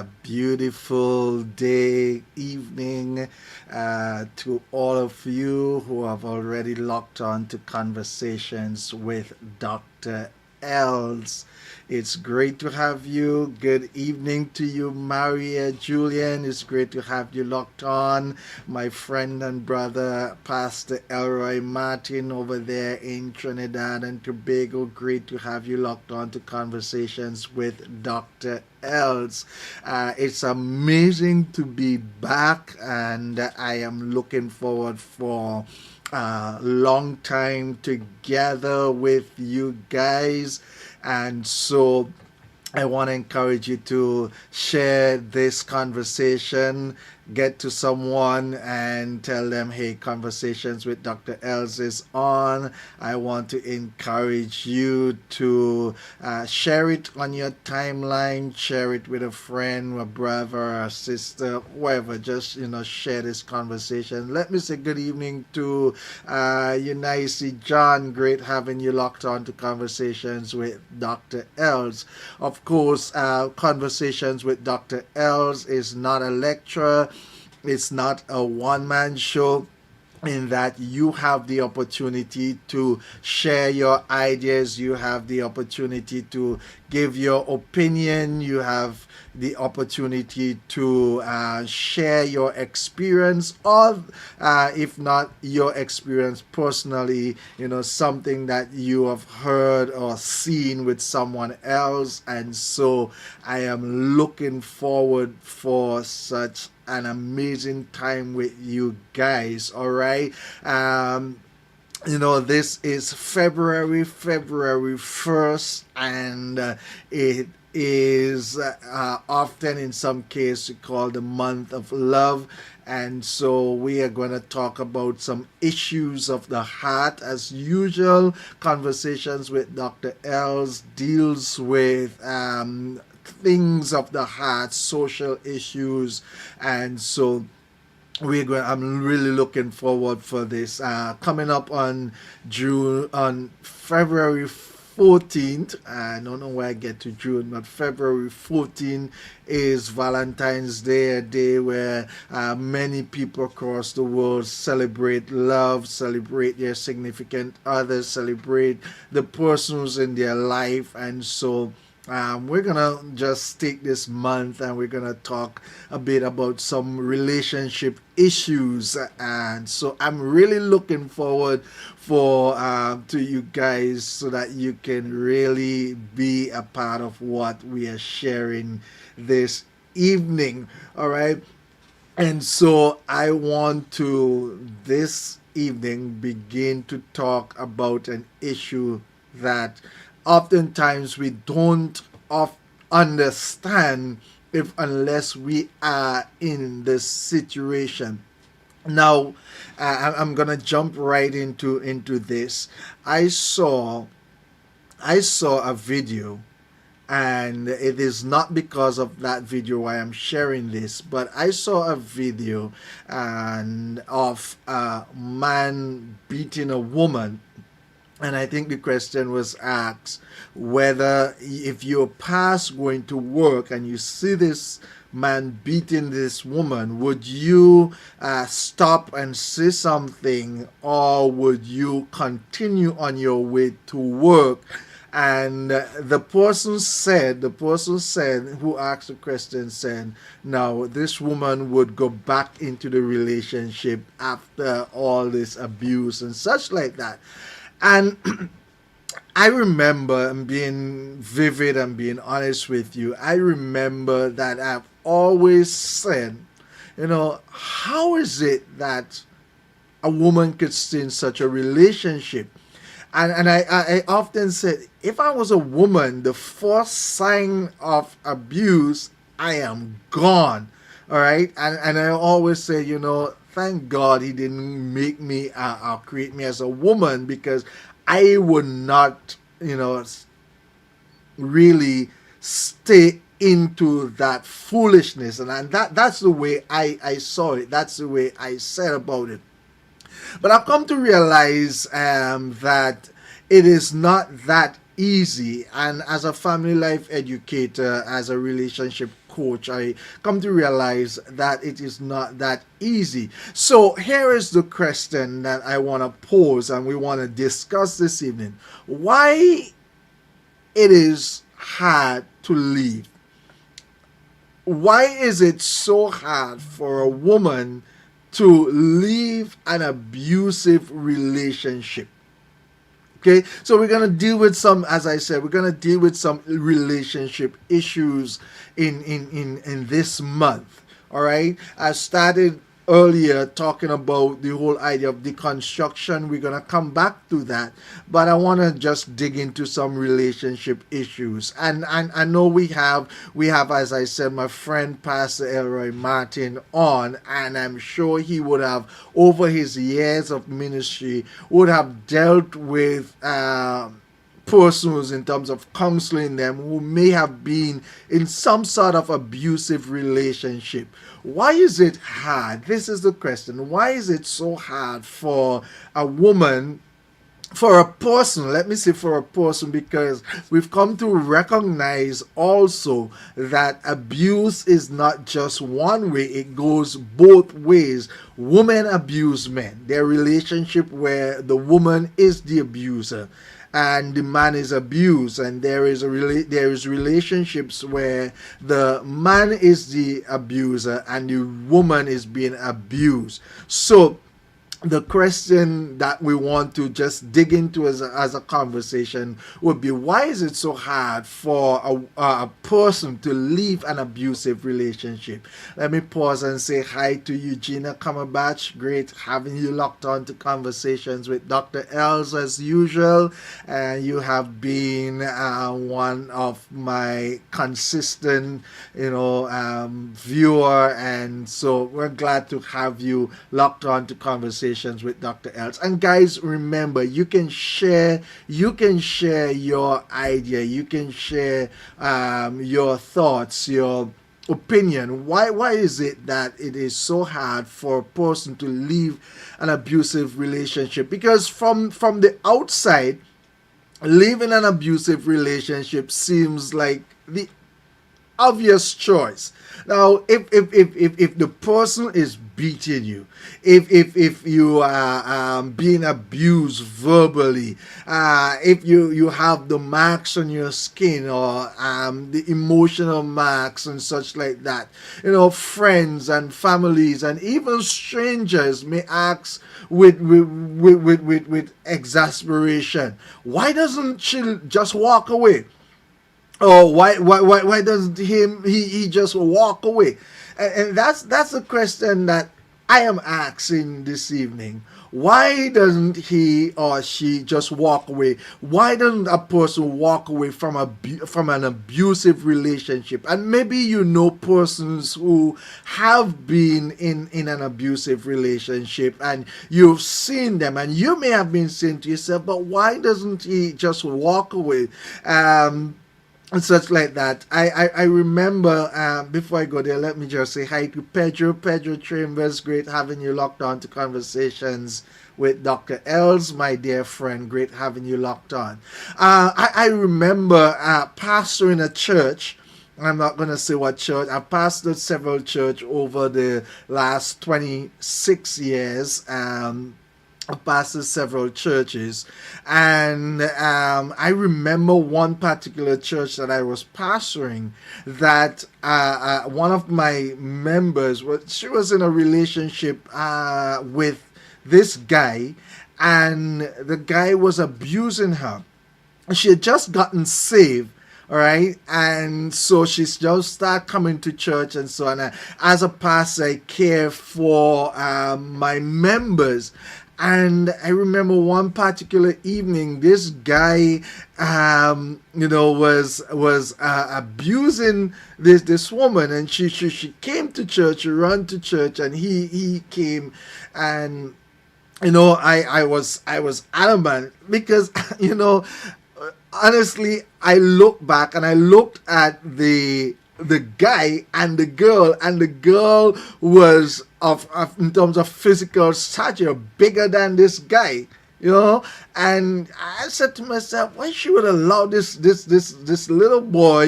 a beautiful day, evening to all of you who have already locked on to Conversations with Dr. Els. It's great to have you. Good evening to you, Maria Julian. It's great to have you locked on. My friend and brother, Pastor Elroy Martin, over there in Trinidad and Tobago. Great to have you locked on to Conversations with Dr. Els. It's amazing to be back, and I am looking forward for long time together with you guys. And so I want to encourage you to share this conversation, get to someone and tell them, hey, Conversations with Dr. Els is on. I want to encourage you to share it on your timeline, share it with a friend, a brother, a sister, whoever. Just, share this conversation. Let me say good evening to Eunice John. Great having you locked on to Conversations with Dr. Els. Of course, Conversations with Dr. Els is not a lecture. It's not a one-man show, in that you have the opportunity to share your ideas, you have the opportunity to give your opinion, you have the opportunity to share your experience, or if not your experience personally, something that you have heard or seen with someone else. And so I am looking forward for such an amazing time with you guys. All right. This is February 1st, and it is often in some cases called the month of love. And so we are going to talk about some issues of the heart. As usual, Conversations with Dr. Els deals with things of the heart, social issues. And so I'm really looking forward for this. Coming up on February 14th. I don't know where I get to June, but February 14th is Valentine's Day, a day where many people across the world celebrate love, celebrate their significant others, celebrate the person who's in their life. And so we're gonna just take this month and we're gonna talk a bit about some relationship issues. And so I'm really looking forward to you guys, so that you can really be a part of what we are sharing this evening. All right. And so I want to this evening begin to talk about an issue that oftentimes we don't understand unless we are in this situation. Now, I'm gonna jump right into this. I saw a video, and it is not because of that video why I'm sharing this, but I saw a video of a man beating a woman. And I think the question was asked whether, if you're past going to work and you see this man beating this woman, would you stop and say something, or would you continue on your way to work? And the person who asked the question said, no, this woman would go back into the relationship after all this abuse and such like that. And I remember, and being vivid and being honest with you, I remember that I've always said, how is it that a woman could stay in such a relationship? And I often said, if I was a woman, the first sign of abuse, I am gone. All right. And I always say, thank God he didn't make me create me as a woman, because I would not, really stay into that foolishness. And that's the way I saw it. That's the way I said about it. But I've come to realize that it is not that easy. And as a family life educator, as a relationship coach, I come to realize that it is not that easy. So here is the question that I want to pose and we want to discuss this evening. Why it is hard to leave? Why is it so hard for a woman to leave an abusive relationship? Okay, so we're gonna deal with some, as I said, we're gonna deal with some relationship issues in this month. All right, I started earlier talking about the whole idea of deconstruction. We're gonna come back to that, but I want to just dig into some relationship issues. And I know we have, as I said, my friend Pastor Elroy Martin on, and I'm sure he would have, over his years of ministry, would have dealt with persons in terms of counseling them who may have been in some sort of abusive relationship. Why is it hard? This is the question. Why is it so hard for a woman, for a person, let me say for a person, because we've come to recognize also that abuse is not just one way, it goes both ways. Women abuse men. Their relationship where the woman is the abuser and the man is abused, and there is relationships where the man is the abuser and the woman is being abused. So the question that we want to just dig into as a conversation would be, why is it so hard for a person to leave an abusive relationship? Let me pause and say hi to Eugenia Cumberbatch. Great having you locked on to Conversations with Dr. Els as usual. And you have been one of my consistent, viewer. And so we're glad to have you locked on to Conversations with Dr. Els. And guys, remember, you can share your idea, you can share your thoughts, your opinion. Why is it that it is so hard for a person to leave an abusive relationship? Because from the outside, leaving an abusive relationship seems like the obvious choice. Now, if the person is beating you, if you are being abused verbally, if you have the marks on your skin, or the emotional marks and such like that, friends and families and even strangers may ask with exasperation, why doesn't she just walk away? Oh, why doesn't he just walk away? And that's the question that I am asking this evening. Why doesn't he or she just walk away? Why doesn't a person walk away from an abusive relationship? And maybe persons who have been in an abusive relationship, and you've seen them, and you may have been saying to yourself, but why doesn't he just walk away? And such like that. I remember, before I go there, let me just say hi to Pedro Chambers. Great having you locked on to Conversations with Dr. Els, my dear friend. Great having you locked on. I remember pastoring a church. I'm not going to say what church. I've pastored several churches over the last 26 years. Pastored several churches, and I remember one particular church that I was pastoring, that one of my members, she was in a relationship with this guy, and the guy was abusing her. She had just gotten saved. All right, and so she's just start coming to church and so on. As a pastor, I care for my members. And I remember one particular evening, this guy, was abusing this woman, and she came to church, ran to church, and he came, and I was adamant, because honestly, I look back and I looked at the guy and the girl was of in terms of physical stature bigger than this guy. you know. And I said to myself, why she would allow this little boy,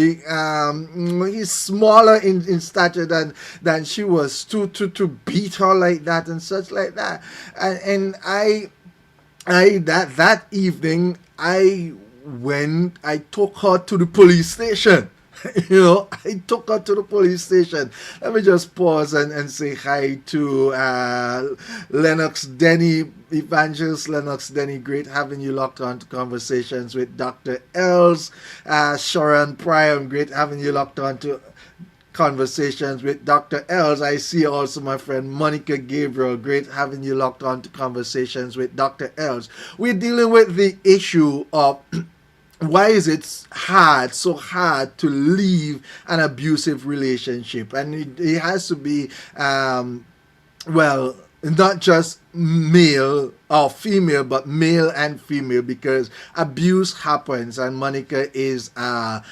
he's smaller in stature than she was, to beat her like that and such like that. And I that evening I took her to the police station. I took her to the police station. Let me just pause and say hi to Lennox Denny, Evangelist Lennox Denny. Great having you locked on to Conversations with Dr. Els. Sharon Priam, great having you locked on to Conversations with Dr. Els. I see also my friend Monica Gabriel. Great having you locked on to Conversations with Dr. Els. We're dealing with the issue of why is it so hard to leave an abusive relationship, and it has to be well, not just male or female, but male and female, because abuse happens. And Monica is a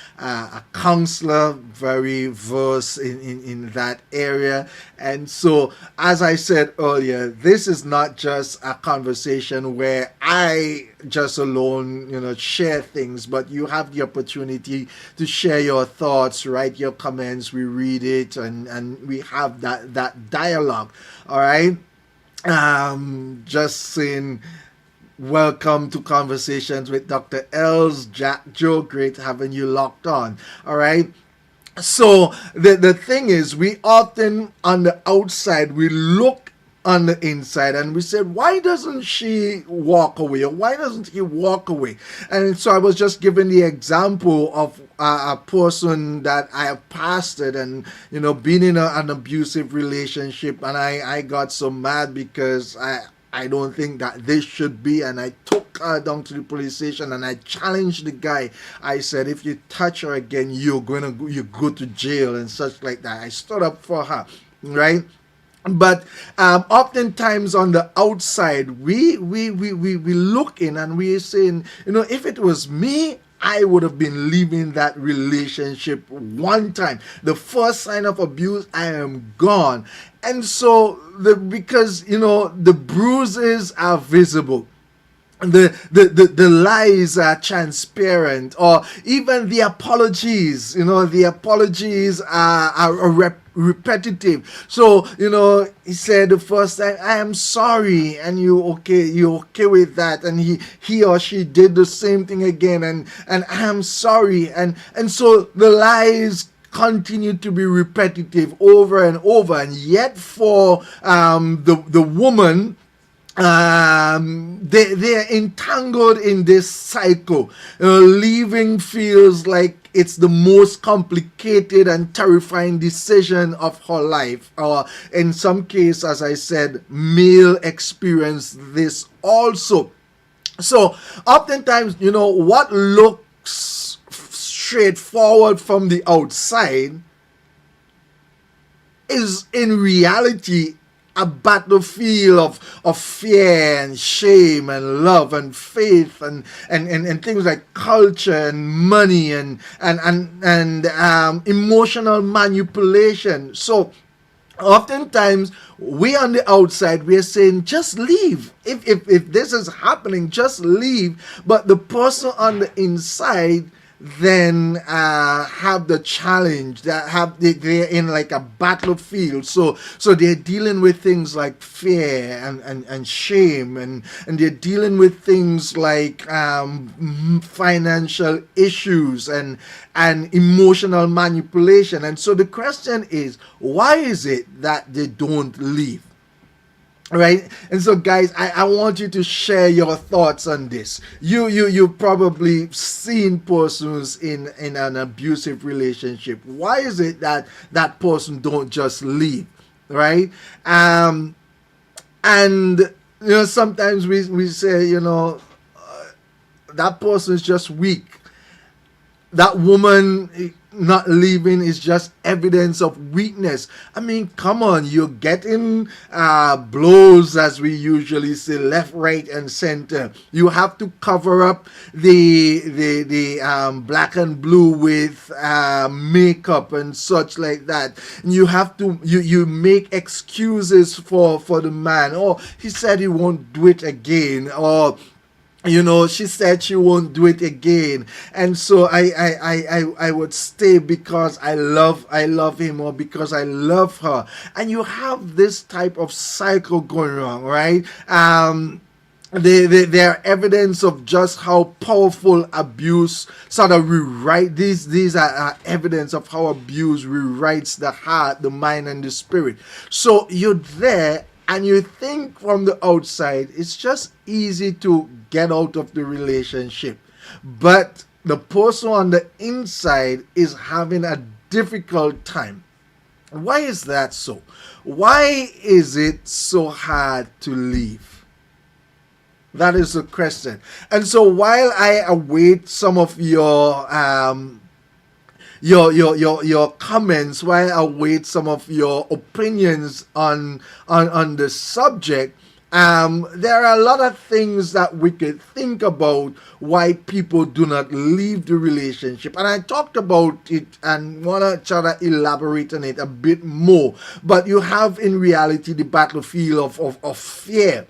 counselor, very versed in that area. And so, as I said earlier, this is not just a conversation where I just alone, share things, but you have the opportunity to share your thoughts, write your comments, we read it, and we have that dialogue. All right. Just saying welcome to Conversations with Dr. Els, Jack Joe. Great having you locked on. All right. So the thing is, we often on the outside, we look on the inside and we said, why doesn't she walk away, or why doesn't he walk away? And so I was just giving the example of a person that I have pastored and been in an abusive relationship, and I got so mad because I don't think that this should be, and I took her down to the police station and I challenged the guy. I said, if you touch her again, you go to jail and such like that. I stood up for her, right? But oftentimes on the outside, we look in and we're saying, if it was me, I would have been leaving that relationship one time. The first sign of abuse, I am gone. And so because the bruises are visible, the lies are transparent, or even the apologies, the apologies are repetitive. So he said the first time, I am sorry, and you okay with that, and he or she did the same thing again, and I am sorry, and so the lies continue to be repetitive over and over. And yet for the woman, they're entangled in this cycle. Leaving feels like it's the most complicated and terrifying decision of her life. Or in some case, as I said, male experience this also. So oftentimes, what looks straightforward from the outside is in reality a battlefield of fear and shame and love and faith and things like culture and money and emotional manipulation. So oftentimes we on the outside, we're saying, just leave. If this is happening, just leave. But the person on the inside then have the challenge, that they're in like a battlefield. So they're dealing with things like fear and shame, and they're dealing with things like financial issues and emotional manipulation. And so the question is, why is it that they don't leave? Right? And so guys, I want you to share your thoughts on this. You probably seen persons in an abusive relationship. Why is it that person don't just leave? Right? And sometimes we say, that person is just weak. that woman not leaving is just evidence of weakness. I mean, come on, you're getting blows, as we usually say, left, right, and center. You have to cover up the black and blue with makeup and such like that. And you have to you make excuses for the man. Oh, he said he won't do it again, or she said she won't do it again, and so I would stay because I love him, or because I love her. And you have this type of cycle going on, right? They are evidence of just how powerful abuse sort of rewrite these are evidence of how abuse rewrites the heart, the mind, and the spirit. So you're there, and you think from the outside it's just easy to get out of the relationship, but the person on the inside is having a difficult time. Why is that so? Why is it so hard to leave? That is the question. And so while I await some of your comments, while I await some of your opinions on the subject, there are a lot of things that we could think about why people do not leave the relationship. And I talked about it and want to try to elaborate on it a bit more. But you have in reality the battlefield of fear.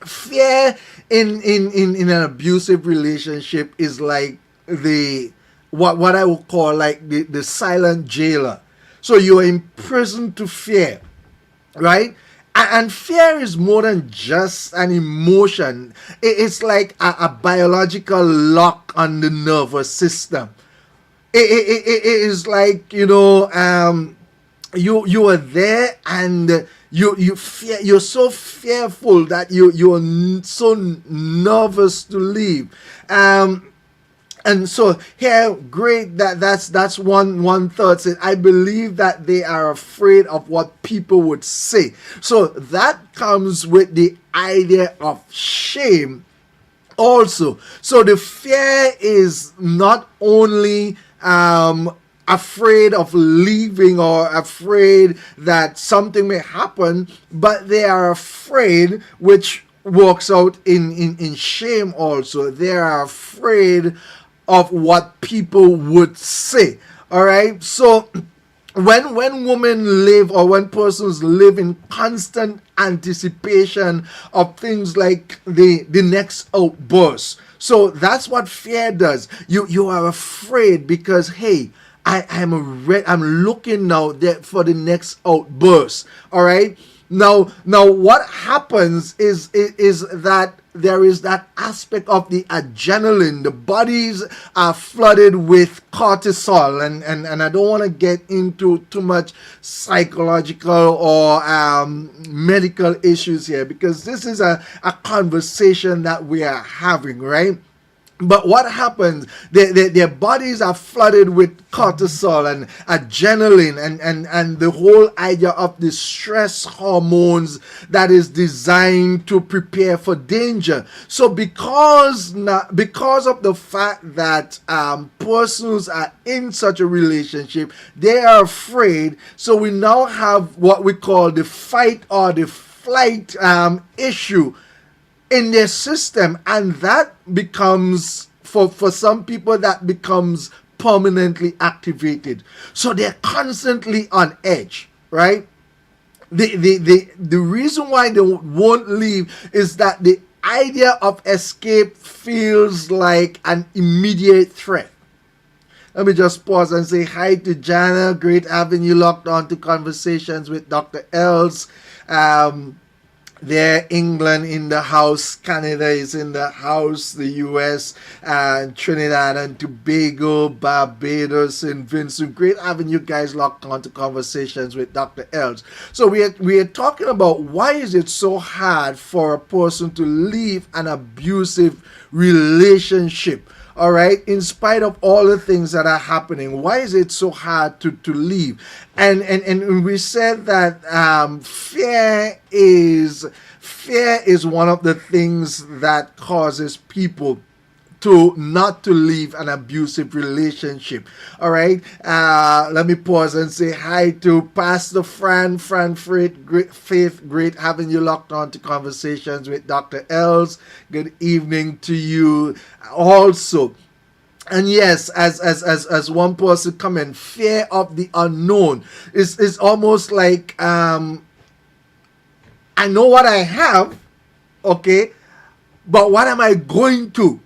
Fear in an abusive relationship is like what I would call like the silent jailer. So you're imprisoned to fear, right? And fear is more than just an emotion. It's like a biological lock on the nervous system. It is like, you are there, and you're so fearful that you're so nervous to leave. And so here, great, that's one thought. Says, I believe that they are afraid of what people would say. So that comes with the idea of shame also. So the fear is not only afraid of leaving or afraid that something may happen, but they are afraid, which works out in shame also. They are afraid of what people would say. All right. So when women live, or when persons live in constant anticipation of things like the next outburst, so that's what fear does. You are afraid because, hey, I'm looking now for the next outburst. All right. Now what happens is that there is that aspect of the adrenaline. The bodies are flooded with cortisol, and I don't want to get into too much psychological or medical issues here, because this is a conversation that we are having, right? But what happens? Their bodies are flooded with cortisol and adrenaline, and the whole idea of the stress hormones that is designed to prepare for danger. So because of the fact that persons are in such a relationship, they are afraid. So we now have what we call the fight or the flight issue in their system, and that becomes, for some people, that becomes permanently activated. So they're constantly on edge, right? The reason why they won't leave is that the idea of escape feels like an immediate threat. Let me just pause and say hi to Jana. Great having you locked on to Conversations with Dr. Els. There, England in the house, Canada is in the house, the US, and Trinidad and Tobago, Barbados, and Vincent. Great having you guys locked on to Conversations with Dr. Els. So we are talking about why is it so hard for a person to leave an abusive relationship. All right, in spite of all the things that are happening, why is it so hard to leave? And we said that fear is one of the things that causes people to not to leave an abusive relationship. All right. Let me pause and say hi to Pastor Fran Faith. Great having you locked on to Conversations with Dr. Els. Good evening to you also. And yes, as one person comment, fear of the unknown is almost like I know what I have, okay, but what am I going to?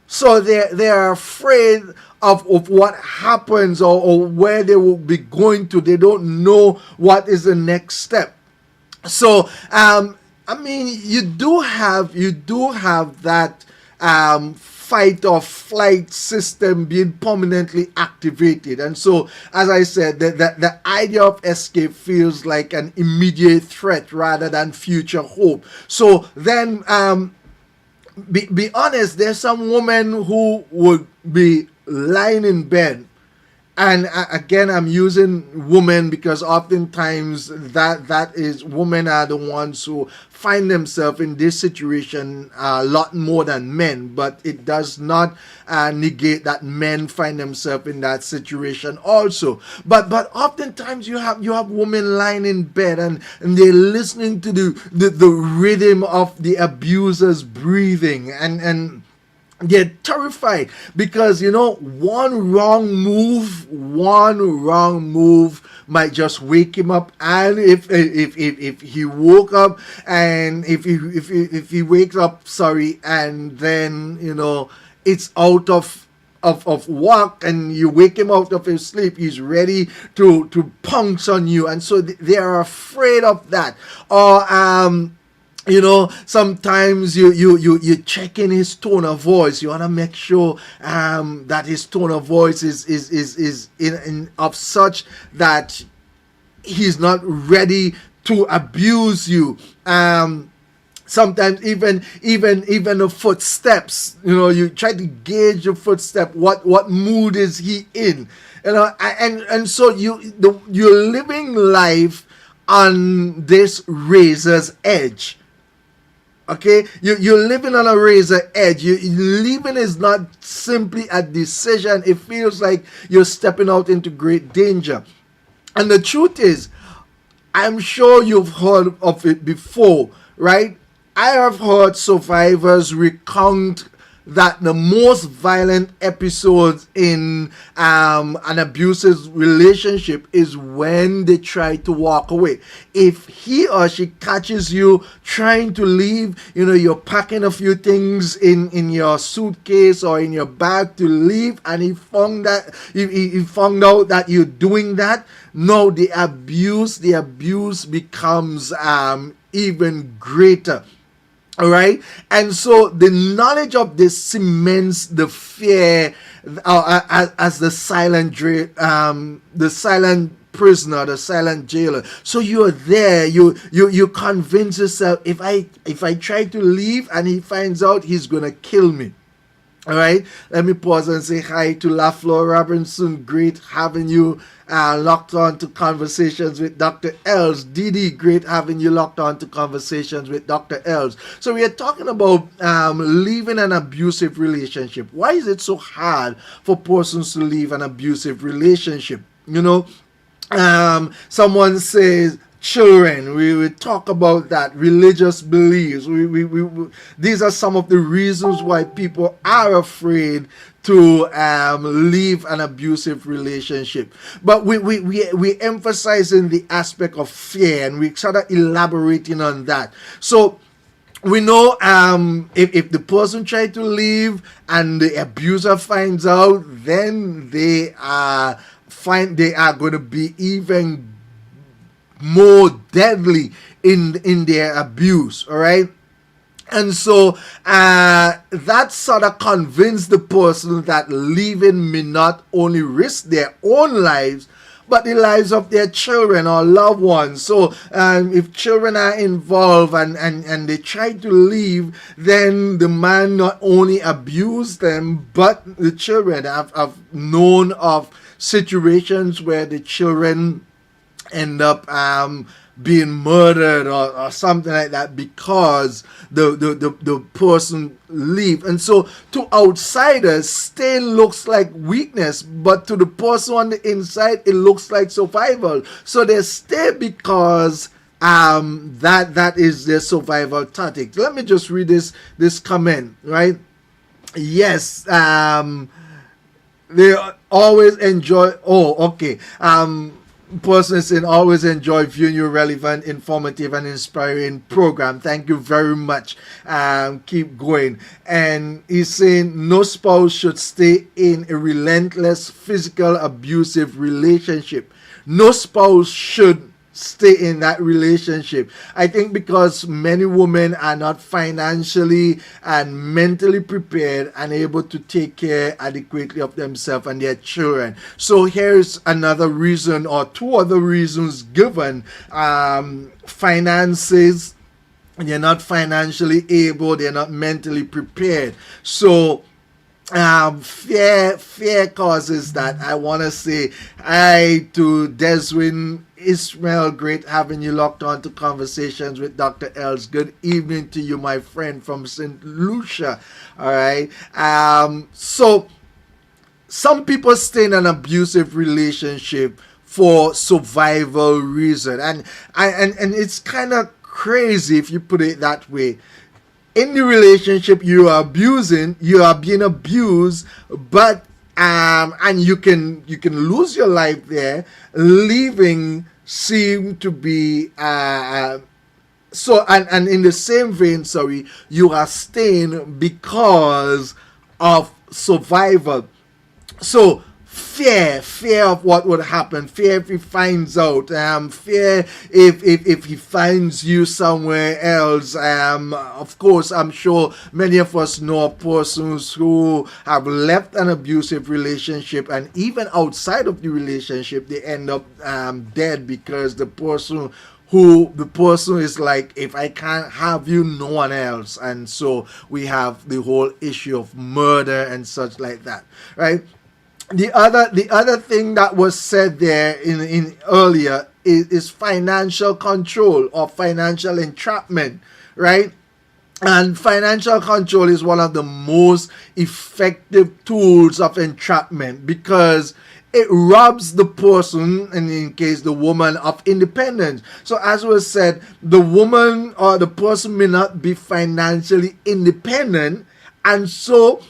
So they are afraid of what happens, or where they will be going to. They don't know what is the next step. So I mean, you do have that fight or flight system being permanently activated. And so, as I said, the idea of escape feels like an immediate threat rather than future hope. So then be honest, there's some women who would be lying in bed, and again, I'm using women because oftentimes that is, women are the ones who find themselves in this situation a lot more than men, but it does not negate that men find themselves in that situation also. But oftentimes you have women lying in bed, and they're listening to the rhythm of the abuser's breathing, and they're terrified because, one wrong move might just wake him up. And if he woke up, and if he wakes up, and then it's out of work, and you wake him out of his sleep, he's ready to pounce on you. And so they are afraid of that. Or sometimes you check in his tone of voice. You want to make sure that his tone of voice is in of such that he's not ready to abuse you. Sometimes even the footsteps, you try to gauge your footstep. What mood is he in? And so you're living life on this razor's edge. Okay, you're living on a razor edge. Living is not simply a decision. It feels like you're stepping out into great danger. And the truth is, I'm sure you've heard of it before, right? I have heard survivors recount that the most violent episodes in an abusive relationship is when they try to walk away. If he or she catches you trying to leave, you're packing a few things in your suitcase or in your bag to leave, and he found out that you're doing that. No, the abuse becomes even greater. All right, and so the knowledge of this cements the fear as the silent prisoner, the silent jailer. So you're there. You convince yourself, if I try to leave and he finds out, he's gonna kill me. All right, let me pause and say hi to LaFleur Robinson. Great having you locked on to Conversations with Dr. Els. Didi, great having you locked on to Conversations with Dr. Els. So we are talking about leaving an abusive relationship. Why is it so hard for persons to leave an abusive relationship? Someone says children. We will talk about that. Religious beliefs. We these are some of the reasons why people are afraid to leave an abusive relationship. But we emphasizing the aspect of fear, and we sort of elaborating on that. So we know if the person tried to leave and the abuser finds out, then they are going to be even more deadly in their abuse. All right. And so that sort of convinced the person that leaving may not only risk their own lives, but the lives of their children or loved ones. So if children are involved and they try to leave, then the man not only abused them, but the children have known of situations where the children end up being murdered or something like that because the person leave. And so to outsiders, staying looks like weakness, but to the person on the inside, it looks like survival. So they stay because that is their survival tactic. Let me just read this comment, right? Yes, they always enjoy. Oh, okay. Person is saying always enjoy viewing your relevant, informative, and inspiring program. Thank you very much. Keep going. And he's saying no spouse should stay in a relentless, physical, abusive relationship. No spouse should stay in that relationship. I think because many women are not financially and mentally prepared and able to take care adequately of themselves and their children. So here's another reason, or two other reasons given. Finances, they're not financially able, they're not mentally prepared. So fear causes that. I want to say hi to Deswin Ismail, great having you locked on to Conversations with Dr. Els. Good evening to you, my friend from St. Lucia. All right. So some people stay in an abusive relationship for survival reason, and it's kind of crazy if you put it that way. In the relationship you are being abused, but and you can lose your life there. Leaving seem to be so, and in the same vein, sorry, you are staying because of survival. So fear of what would happen, fear if he finds out, fear if he finds you somewhere else. Of course, I'm sure many of us know persons who have left an abusive relationship, and even outside of the relationship they end up dead because the person is like, if I can't have you, no one else. And so we have the whole issue of murder and such like that, right? The other thing that was said there in earlier is financial control or financial entrapment, right? And financial control is one of the most effective tools of entrapment because it robs the person, and in case the woman, of independence. So as was said, the woman or the person may not be financially independent, and so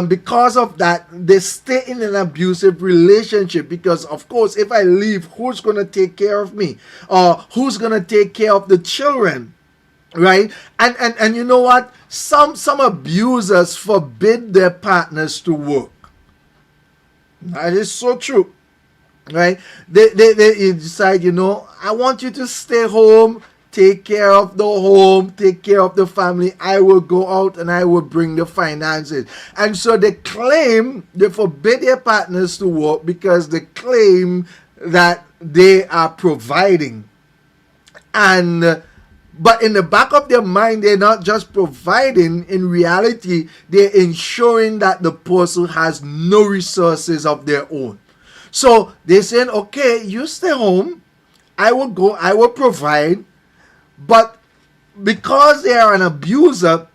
because of that, they stay in an abusive relationship because, of course, if I leave, who's going to take care of me? Or who's going to take care of the children? Right? And you know what? Some abusers forbid their partners to work. That is so true. Right? They decide, I want you to stay home, take care of the home, take care of the family. I will go out and I will bring the finances. And so they forbid their partners to work because they claim that they are providing. But in the back of their mind, they're not just providing. In reality, they're ensuring that the person has no resources of their own. So they're saying, okay, you stay home, I will go, I will provide. But because they are an abuser,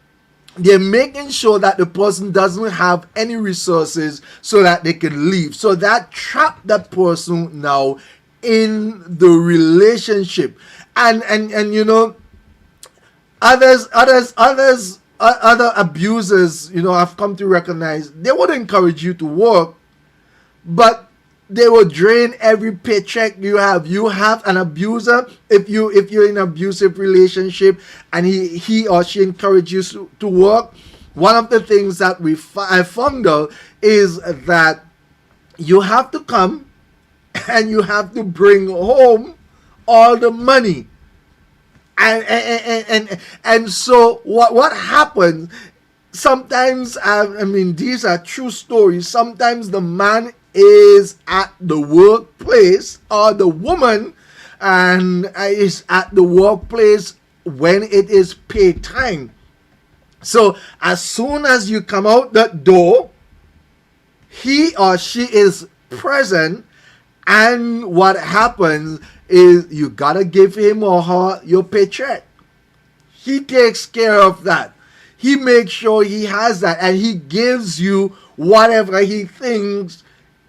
they're making sure that the person doesn't have any resources so that they can leave. So that trapped that person now in the relationship. And other abusers, I've come to recognize they would encourage you to work, but they will drain every paycheck you have. You have an abuser. If you're in an abusive relationship and he or she encourages you to work, one of the things that I found out is that you have to come and you have to bring home all the money. And so what happens sometimes, these are true stories. Sometimes the man is at the workplace, or the woman and is at the workplace when it is pay time. So as soon as you come out that door, he or she is present, and what happens is you gotta give him or her your paycheck. He takes care of that. He makes sure he has that, and he gives you whatever he thinks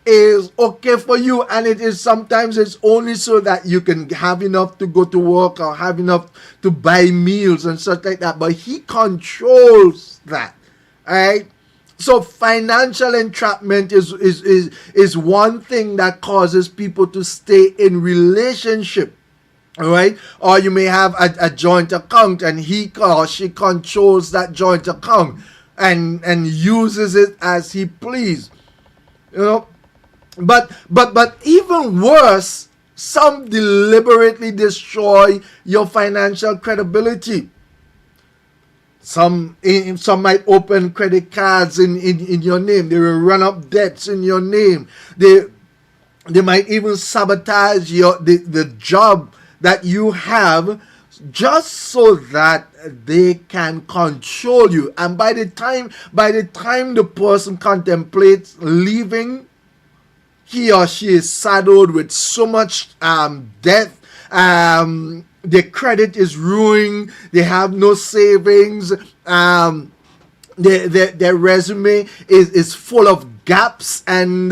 is okay for you. And it is sometimes it's only so that you can have enough to go to work or have enough to buy meals and such like that. But he controls that. All right. So financial entrapment is one thing that causes people to stay in relationship. All right, or you may have a joint account, and he or she controls that joint account and uses it as he please. You know, but even worse, some deliberately destroy your financial credibility. Some might open credit cards in your name. They will run up debts in your name. They might even sabotage the job that you have, just so that they can control you. And by the time the person contemplates leaving, he or she is saddled with so much debt. Their credit is ruined. They have no savings. Their resume is full of gaps, and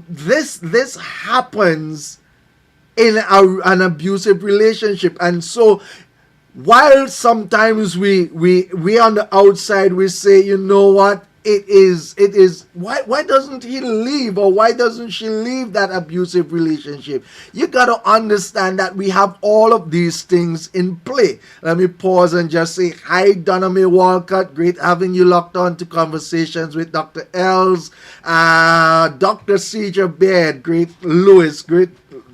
this happens in an abusive relationship. And so while sometimes we on the outside we say, you know what, it is why doesn't he leave, or why doesn't she leave that abusive relationship? You got to understand that we have all of these things in play. Let me pause and just say hi, Donna Mae Walcott. Great having you locked on to Conversations with Dr. Els. Dr. Cedar Baird, great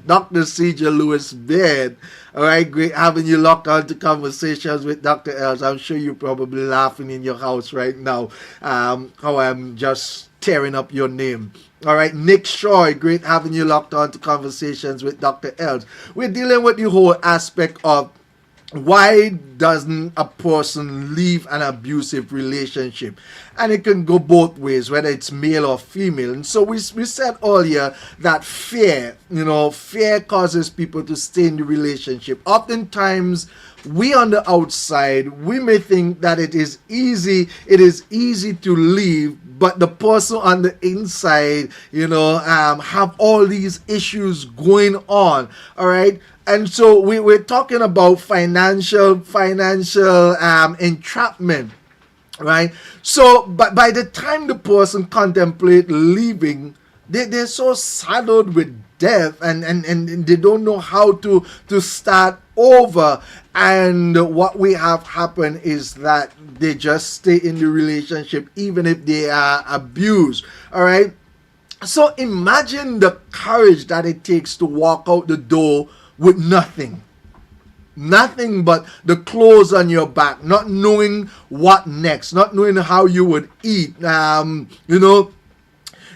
Dr. Cedar Lewis Baird. All right, great having you locked on to Conversations with Dr. Els. I'm sure you're probably laughing in your house right now, how I'm just tearing up your name. All right, Nick Shoy, great having you locked on to Conversations with Dr. Els. We're dealing with the whole aspect of why doesn't a person leave an abusive relationship? And it can go both ways, whether it's male or female. And so we said earlier that fear causes people to stay in the relationship. Oftentimes, we on the outside, we may think that it is easy to leave, but the person on the inside, have all these issues going on. All right. And so we're talking about financial entrapment, right? So, but by the time the person contemplate leaving, they're so saddled with debt, and they don't know how to start over. And what we have happen is that they just stay in the relationship even if they are abused. All right. So imagine the courage that it takes to walk out the door with nothing but the clothes on your back, not knowing what next, not knowing how you would eat, no,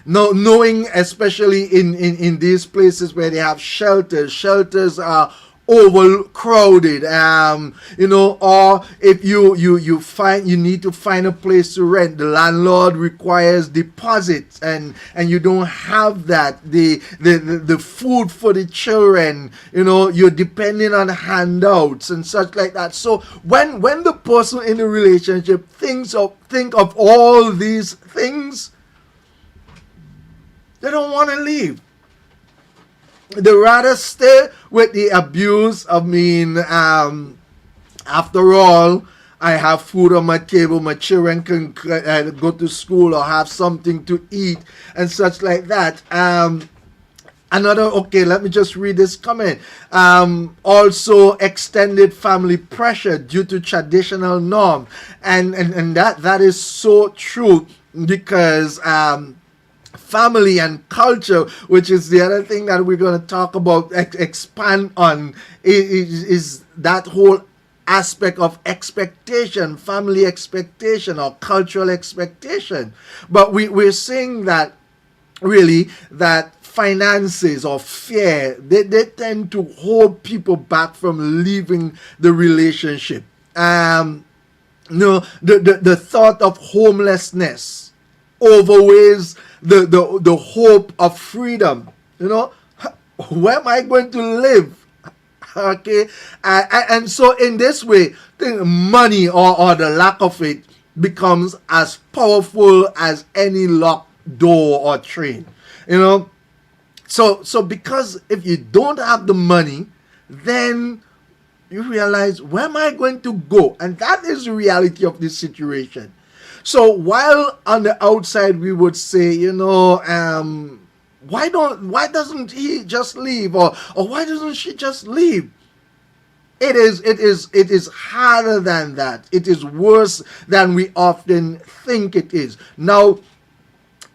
knowing, especially in these places where they have shelters are overcrowded, or if you find you need to find a place to rent, the landlord requires deposits, and you don't have that. The food for the children, you're depending on handouts and such like that. So when the person in the relationship think of all these things, they don't want to leave. They rather stay with the abuse. I mean, after all, I have food on my table. My children can go to school or have something to eat and such like that. Let me just read this comment. Also, extended family pressure due to traditional norm, and that is so true, because family and culture, which is the other thing that we're going to talk about, expand on, is that whole aspect of expectation, family expectation or cultural expectation. But we're saying that really that finances or fear, they tend to hold people back from leaving the relationship. The thought of homelessness overweighs the hope of freedom. Where am I going to live? Okay, and so in this way, money or the lack of it becomes as powerful as any locked door or train. You know, so because if you don't have the money, then you realize, where am I going to go? And that is the reality of this situation. So while on the outside we would say, why doesn't he just leave, or why doesn't she just leave? It is harder than that. It is worse than we often think it is. Now,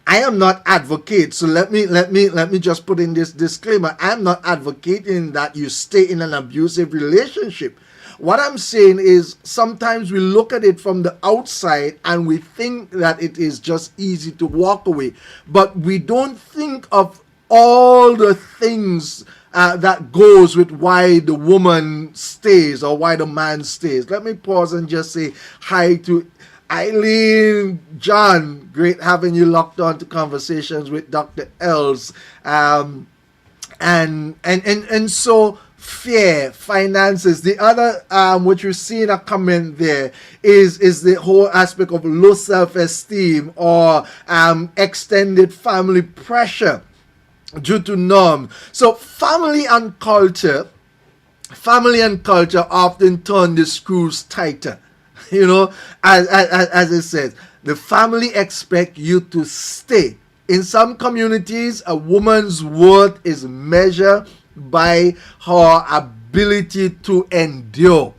I am not advocate, so let me just put in this disclaimer. I'm not advocating that you stay in an abusive relationship. What I'm saying is, sometimes we look at it from the outside and we think that it is just easy to walk away, but we don't think of all the things that goes with why the woman stays or why the man stays. Let me pause and just say hi to Eileen, John. Great having you locked on to Conversations with Dr. Els. And so fear, finances. The other which you see in a comment there is the whole aspect of low self-esteem or extended family pressure due to norm. So family and culture often turn the screws tighter. As it says, the family expect you to stay. In some communities, a woman's worth is measured by her ability to endure.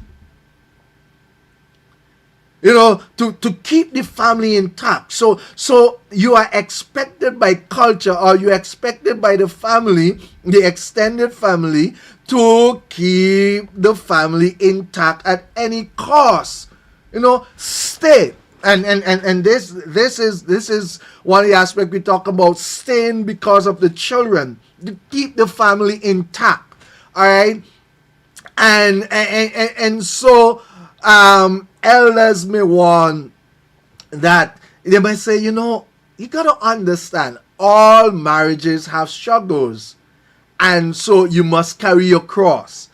To keep the family intact. So you are expected by culture, or you are expected by the family, the extended family, to keep the family intact at any cost. Stay. And this is one of the aspects we talk about, staying because of the children, to keep the family intact. All right, and so elders may warn that they might say, you gotta understand, all marriages have struggles, and so you must carry your cross.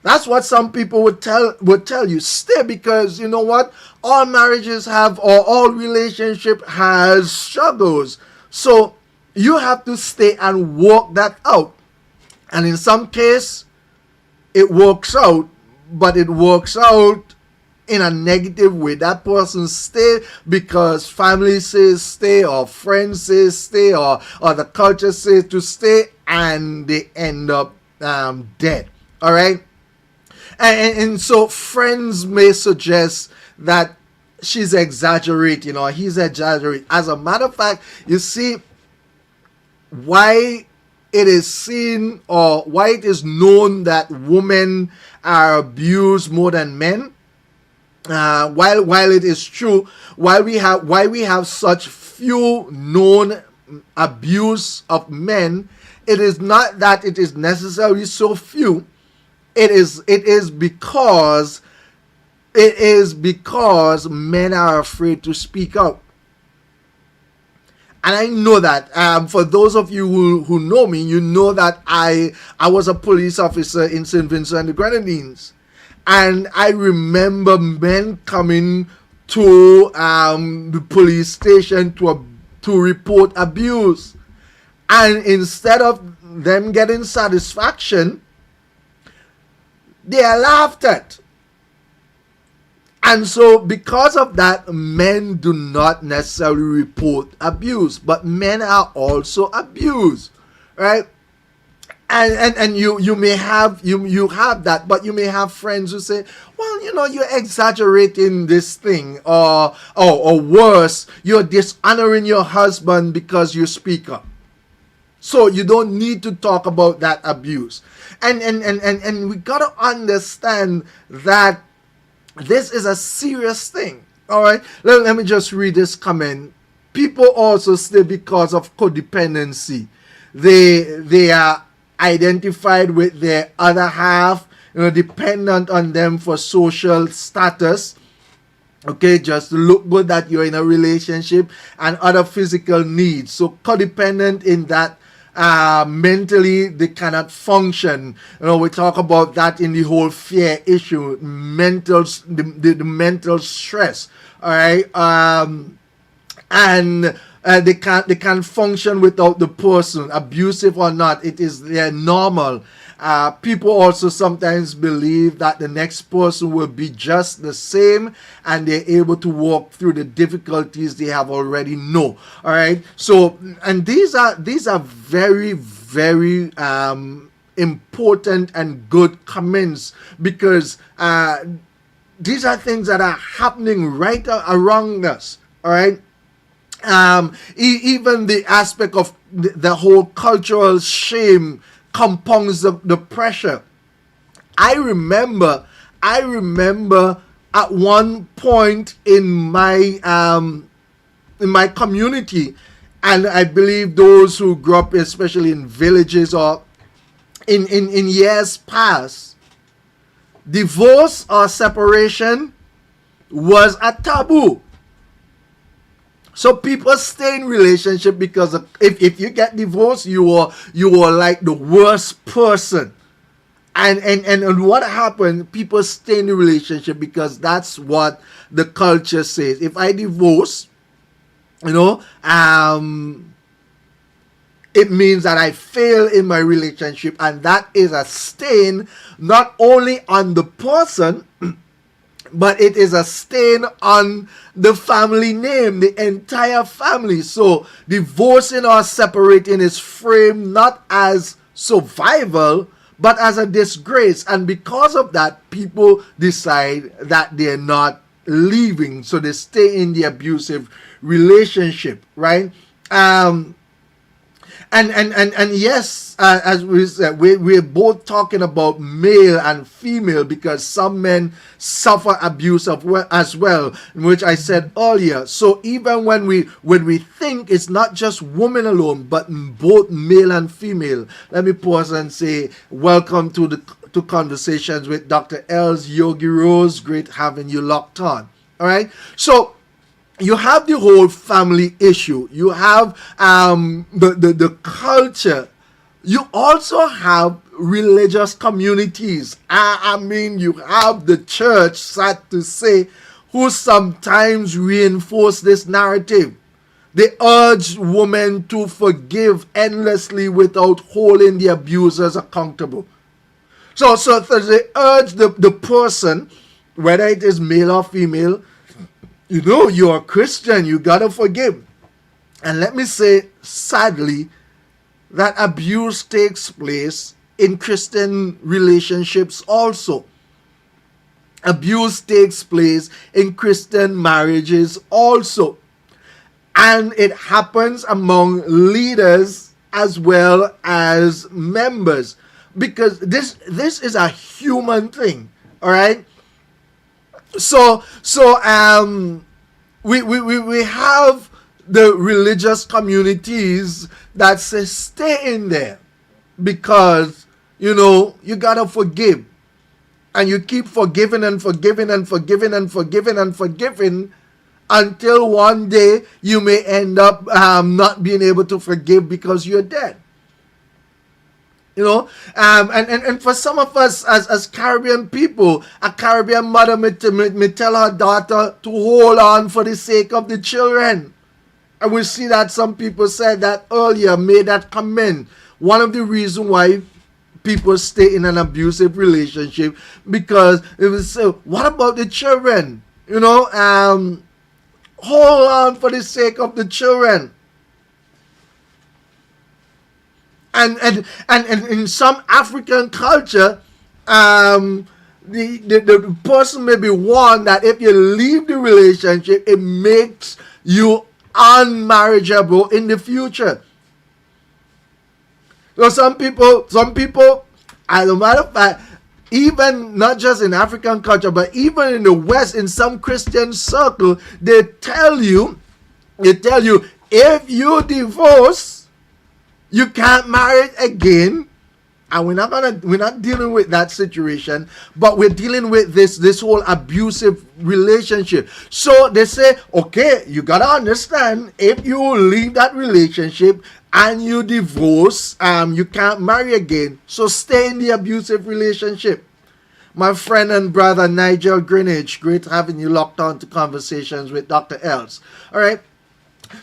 That's what some people would tell you. Stay, because you know what? All marriages have, or all relationship has struggles. So you have to stay and work that out. And in some case, it works out, but it works out in a negative way. That person stay because family says stay, or friends says stay, or the culture says to stay, and they end up dead. All right. And so friends may suggest that she's exaggerating or he's exaggerating. As a matter of fact, you see why it is seen, or why it is known, that women are abused more than men. While it is true, why we have such few known abuse of men, it is not that it is necessarily so few. It is because men are afraid to speak out. And I know that for those of you who know me, you know that I was a police officer in St. Vincent and the Grenadines. And I remember men coming to the police station to report abuse. And instead of them getting satisfaction, they are laughed at. And so because of that, men do not necessarily report abuse, but men are also abused, right? And you may have you have that, but you may have friends who say, well, you're exaggerating this thing, or worse, you're dishonoring your husband because you speak up. So you don't need to talk about that abuse. And we gotta understand that this is a serious thing. All right, let me just read this comment. People also stay because of codependency. They are identified with their other half, dependent on them for social status. Okay, just to look good that you're in a relationship, and other physical needs. So codependent in that mentally they cannot function. We talk about that in the whole fear issue, the mental stress. All right, and they can't function without the person, abusive or not. It is their normal. People also sometimes believe that the next person will be just the same, and they're able to walk through the difficulties they have already know. All right. So, and these are very, very important and good comments, because these are things that are happening right around us. All right. Even the aspect of the whole cultural shame compounds the pressure. I remember at one point in my community, and I believe those who grew up especially in villages or in years past, divorce or separation was a taboo. So people stay in relationship because if you get divorced, you are like the worst person. And what happened? People stay in the relationship because that's what the culture says. If I divorce, it means that I fail in my relationship, and that is a stain not only on the person, but it is a stain on the family name, the entire family. So divorcing or separating is framed not as survival, but as a disgrace. And because of that, people decide that they're not leaving, so they stay in the abusive relationship, right? And yes, as we said, we're both talking about male and female, because some men suffer abuse as well, which I said earlier. So even when we think it's not just women alone, but both male and female, let me pause and say welcome to Conversations with Dr. Els Yogi Rose. Great having you locked on. All right, so you have the whole family issue. You have the culture. You also have religious communities. I mean, you have the church, sad to say, who sometimes reinforce this narrative. They urge women to forgive endlessly without holding the abusers accountable. So they urge the person, whether it is male or female, you're a Christian, you gotta forgive. And let me say, sadly, that abuse takes place in Christian relationships also. Abuse takes place in Christian marriages also. And it happens among leaders as well as members, because this is a human thing, all right? So we have the religious communities that say stay in there, because you gotta forgive, and you keep forgiving and forgiving and forgiving and forgiving and forgiving until one day you may end up not being able to forgive because you're dead. And for some of us as Caribbean people, a Caribbean mother may tell her daughter to hold on for the sake of the children. And we see that some people said that earlier, made that comment. One of the reasons why people stay in an abusive relationship, because it was what about the children? Hold on for the sake of the children. And in some African culture, the person may be warned that if you leave the relationship, it makes you unmarriageable in the future. So some people, as a matter of fact, even not just in African culture, but even in the West, in some Christian circle, they tell you, if you divorce, you can't marry again, and we're not dealing with that situation, but we're dealing with this whole abusive relationship. So they say, okay, you gotta understand, if you leave that relationship and you divorce, you can't marry again, so stay in the abusive relationship. My friend and brother Nigel Greenwich, great having you locked on to Conversations with Dr. Els. All right,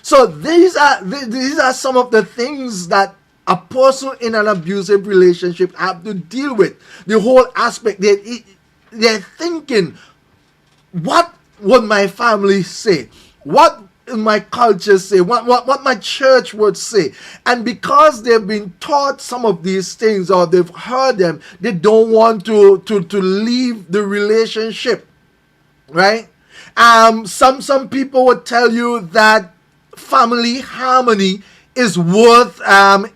so these are some of the things that a person in an abusive relationship have to deal with. The whole aspect that they're thinking, what would my family say? What my culture say? What my church would say? And because they've been taught some of these things, or they've heard them, they don't want to leave the relationship, right? Some people would tell you that family harmony is worth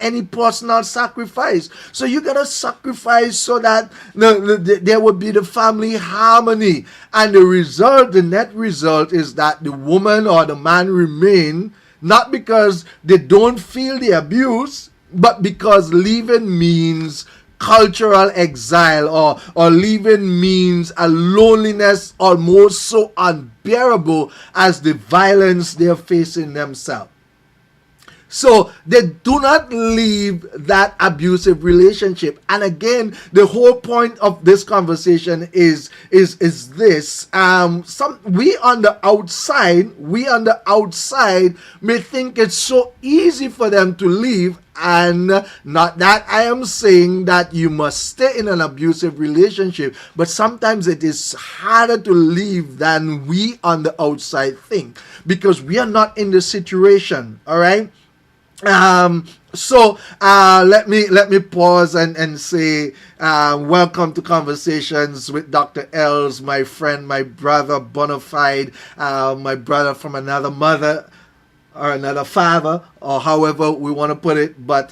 any personal sacrifice. So you gotta sacrifice so that there would be the family harmony, and the net result is that the woman or the man remain, not because they don't feel the abuse, but because leaving means cultural exile, or leaving means a loneliness almost so unbearable as the violence they're facing themselves. So they do not leave that abusive relationship. And again, the whole point of this conversation is this. We on the outside may think it's so easy for them to leave. And not that I am saying that you must stay in an abusive relationship, but sometimes it is harder to leave than we on the outside think, because we are not in the situation. All right. So let me pause and say welcome to Conversations with Dr. Els, my friend, my brother, bona fide, my brother from another mother or another father, or however we want to put it. But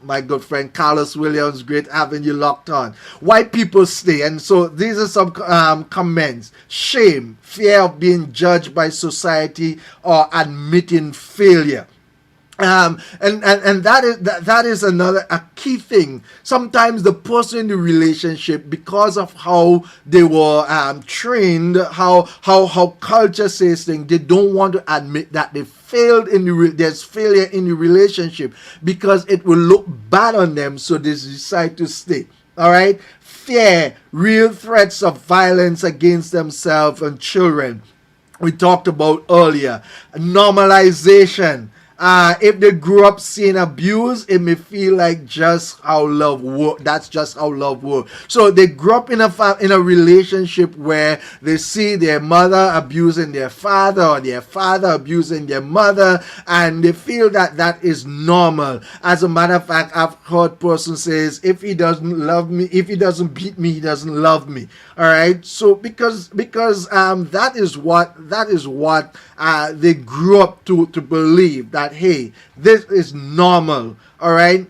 my good friend Carlos Williams, great having you locked on. Why people stay. And so these are some comments. Shame, fear of being judged by society, or admitting failure. And that is another a key thing. Sometimes the person in the relationship, because of how they were trained, how culture says things, they don't want to admit that they failed there's failure in the relationship, because it will look bad on them, so they decide to stay. All right, fear, real threats of violence against themselves and children. We talked about earlier. Normalization. If they grew up seeing abuse, it may feel like just how love works. That's just how love works. So they grew up in a relationship where they see their mother abusing their father, or their father abusing their mother, and they feel that that is normal. As a matter of fact, I've heard person says, if he doesn't love me, if he doesn't beat me, he doesn't love me. All right. So because that is what they grew up to believe, that hey, this is normal. All right.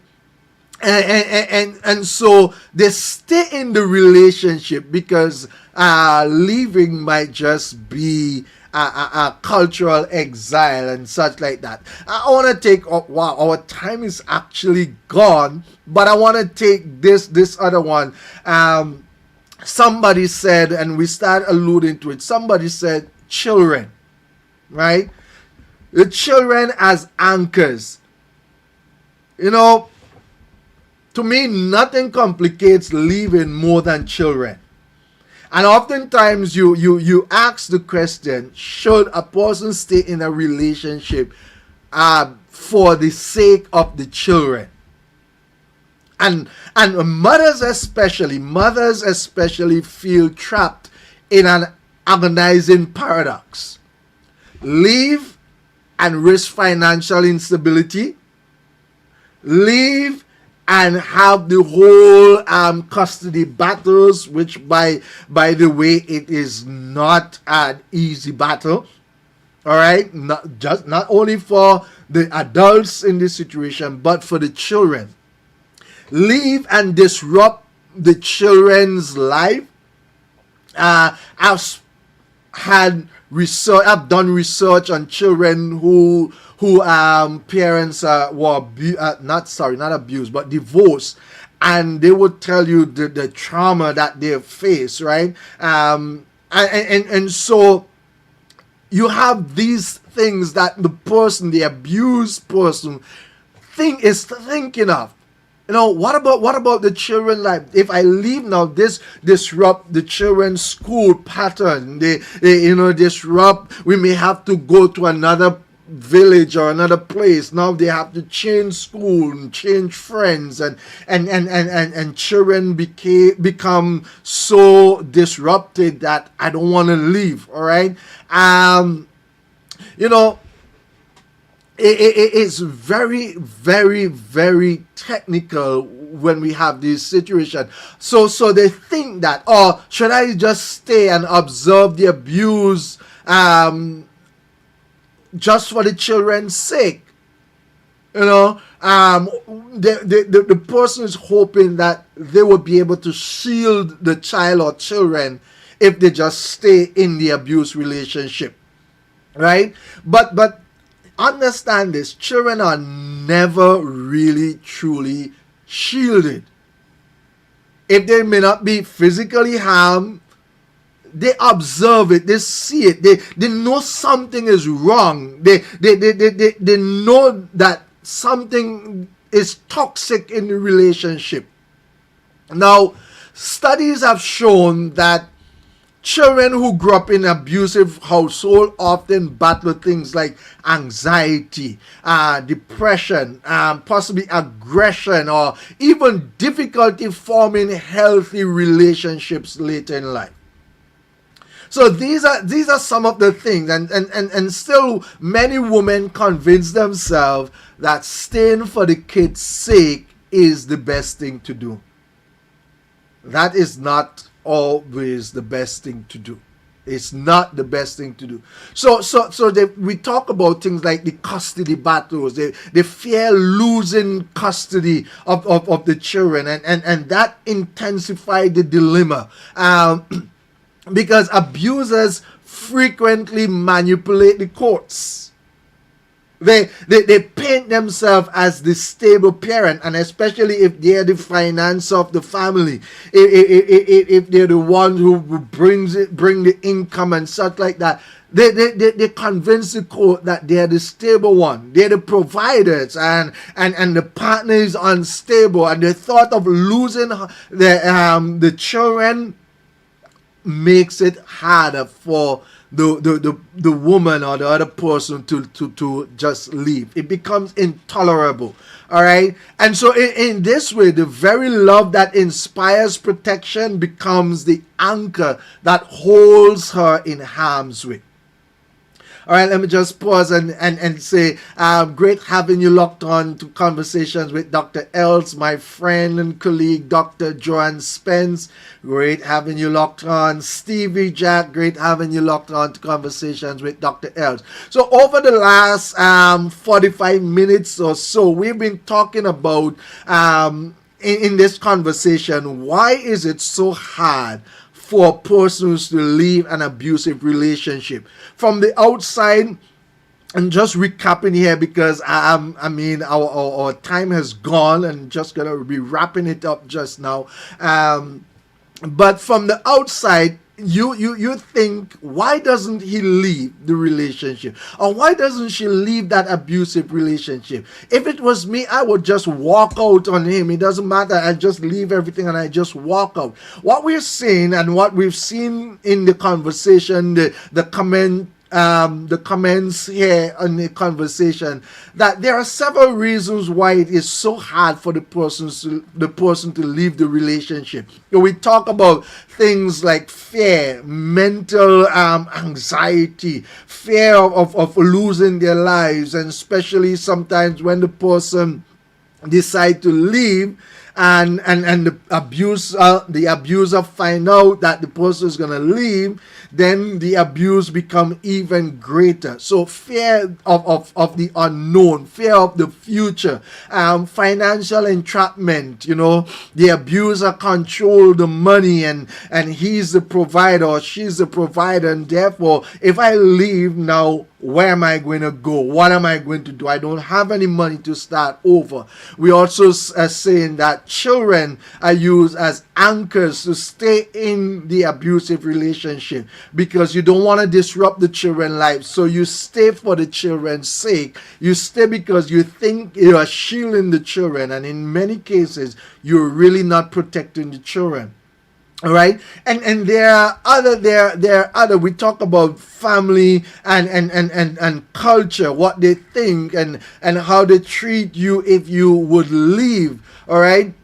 And so they stay in the relationship because leaving might just be a cultural exile and such like that. I want to take wow, our time is actually gone, but I want to take this other one. Somebody said, and we start alluding to it, somebody said children, right? The children as anchors. You know, to me, nothing complicates leaving more than children. And oftentimes you ask the question, should a person stay in a relationship for the sake of the children? And mothers especially feel trapped in an agonizing paradox. Leave and risk financial instability. Leave and have the whole custody battles, which by the way, it is not an easy battle. All right, not only for the adults in this situation, but for the children. Leave and disrupt the children's life. I've done research on children who parents were not abused but divorced, and they would tell you the trauma that they face, right? And so you have these things that the abused person is thinking of. What about the children life? If I leave now, this disrupt the children's school pattern. They disrupt. We may have to go to another village or another place. Now they have to change school and change friends, and children become so disrupted that I don't want to leave. All right. It's very, very, very technical when we have this situation. So they think that, should I just stay and observe the abuse just for the children's sake? The person is hoping that they will be able to shield the child or children if they just stay in the abuse relationship, right? But understand this, children are never really truly shielded. If they may not be physically harmed, they observe it, they see it, they know something is wrong, they know that something is toxic in the relationship. Now, studies have shown that children who grew up in abusive household often battle things like anxiety, depression, possibly aggression, or even difficulty forming healthy relationships later in life. So these are some of the things, and still many women convince themselves that staying for the kids' sake is the best thing to do. That is not always the best thing to do. It's not the best thing to do. So we talk about things like the custody battles. They fear losing custody of the children, and that intensified the dilemma. Because abusers frequently manipulate the courts. They paint themselves as the stable parent, and especially if they're the finance of the family, if they're the one who bring the income and such like that, they convince the court that they're the stable one, they're the providers, and the partner is unstable, and the thought of losing the children makes it harder for the woman or the other person to just leave. It becomes intolerable. All right. And so in this way, the very love that inspires protection becomes the anchor that holds her in harm's way. All right, let me just pause and say, great having you locked on to Conversations with Dr. Els, my friend and colleague, Dr. Joanne Spence. Great having you locked on. Stevie Jack, great having you locked on to Conversations with Dr. Els. So over the last 45 minutes or so, we've been talking about, in this conversation, why is it so hard for persons to leave an abusive relationship? From the outside, and just recapping here, because our time has gone, and just gonna be wrapping it up just now. But from the outside, you think, why doesn't he leave the relationship, or why doesn't she leave that abusive relationship? If it was me, I would just walk out on him. It doesn't matter. I just leave everything and I just walk out. What we're seeing, and what we've seen in the conversation, the comments here on the conversation, that there are several reasons why it is so hard for the person to leave the relationship. We talk about things like fear, mental anxiety, fear of losing their lives, and especially sometimes when the person decide to leave, and the abuser find out that the person is gonna leave, then the abuse become even greater. So fear of the unknown, fear of the future, financial entrapment. The abuser control the money, and he's the provider or she's the provider, and therefore if I leave now, Where am I going to go? What am I going to do? I don't have any money to start over. We also are saying that children are used as anchors to stay in the abusive relationship, because you don't want to disrupt the children's life. So you stay for the children's sake. You stay because you think you are shielding the children, and in many cases, you're really not protecting the children. All right, and there are other. We talk about family and culture, what they think and how they treat you if you would leave. All right,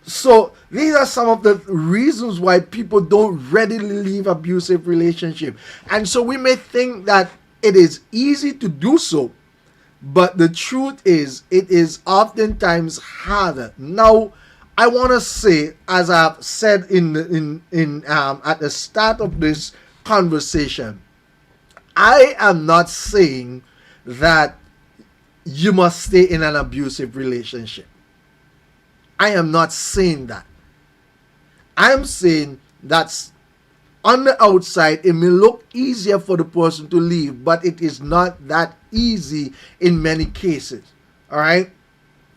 so these are some of the reasons why people don't readily leave abusive relationship, and so we may think that it is easy to do so, but the truth is, it is oftentimes harder. Now, I want to say, as I've said in at the start of this conversation, I am not saying that you must stay in an abusive relationship. I am not saying that. I'm saying that on the outside, it may look easier for the person to leave, but it is not that easy in many cases. All right?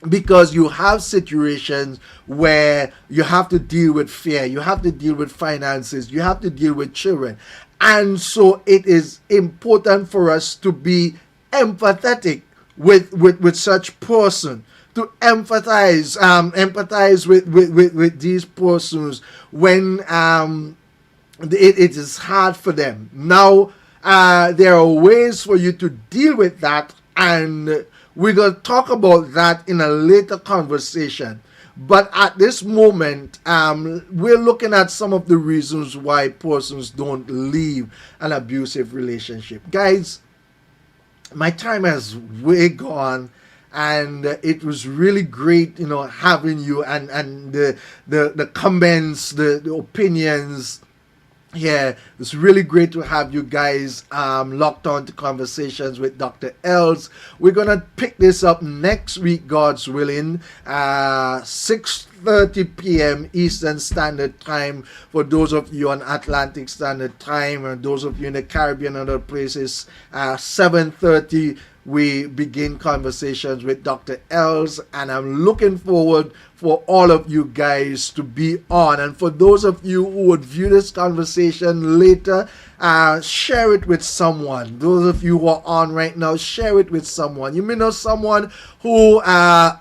Because you have situations where you have to deal with fear, you have to deal with finances, you have to deal with children. And so it is important for us to be empathetic with such person, to empathize with these persons when it is hard for them. Now, there are ways for you to deal with that, and we're going to talk about that in a later conversation. But at this moment, we're looking at some of the reasons why persons don't leave an abusive relationship. Guys, my time has way gone, and it was really great, having you and the comments, the opinions. Yeah, it's really great to have you guys locked on to Conversations with Dr. Els. We're going to pick this up next week, God's willing, 6:30 p.m. Eastern Standard Time for those of you on Atlantic Standard Time, and those of you in the Caribbean and other places. 7:30 we begin Conversations with Dr. Els, and I'm looking forward for all of you guys to be on. And for those of you who would view this conversation later, share it with someone. Those of you who are on right now, share it with someone. You may know someone who are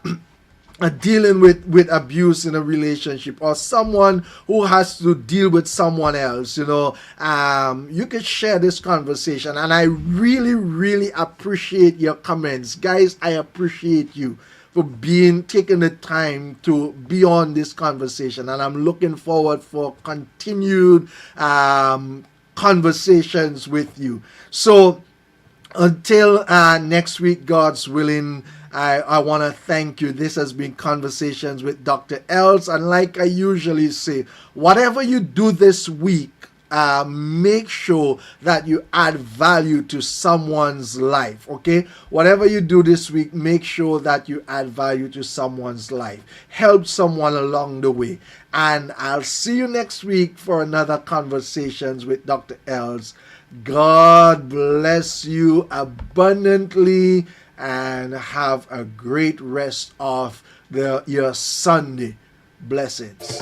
dealing with abuse in a relationship, or someone who has to deal with someone else. You can share this conversation, and I really appreciate your comments, guys. I appreciate you for taking the time to be on this conversation, and I'm looking forward for continued conversations with you. So until next week, God's willing, I want to thank you. This has been Conversations with Dr. Els, and like I usually say, whatever you do this week, make sure that you add value to someone's life. Okay, whatever you do this week, make sure that you add value to someone's life. Help someone along the way, and I'll see you next week for another Conversations with Dr. Els. God bless you abundantly, and have a great rest of your Sunday. Blessings.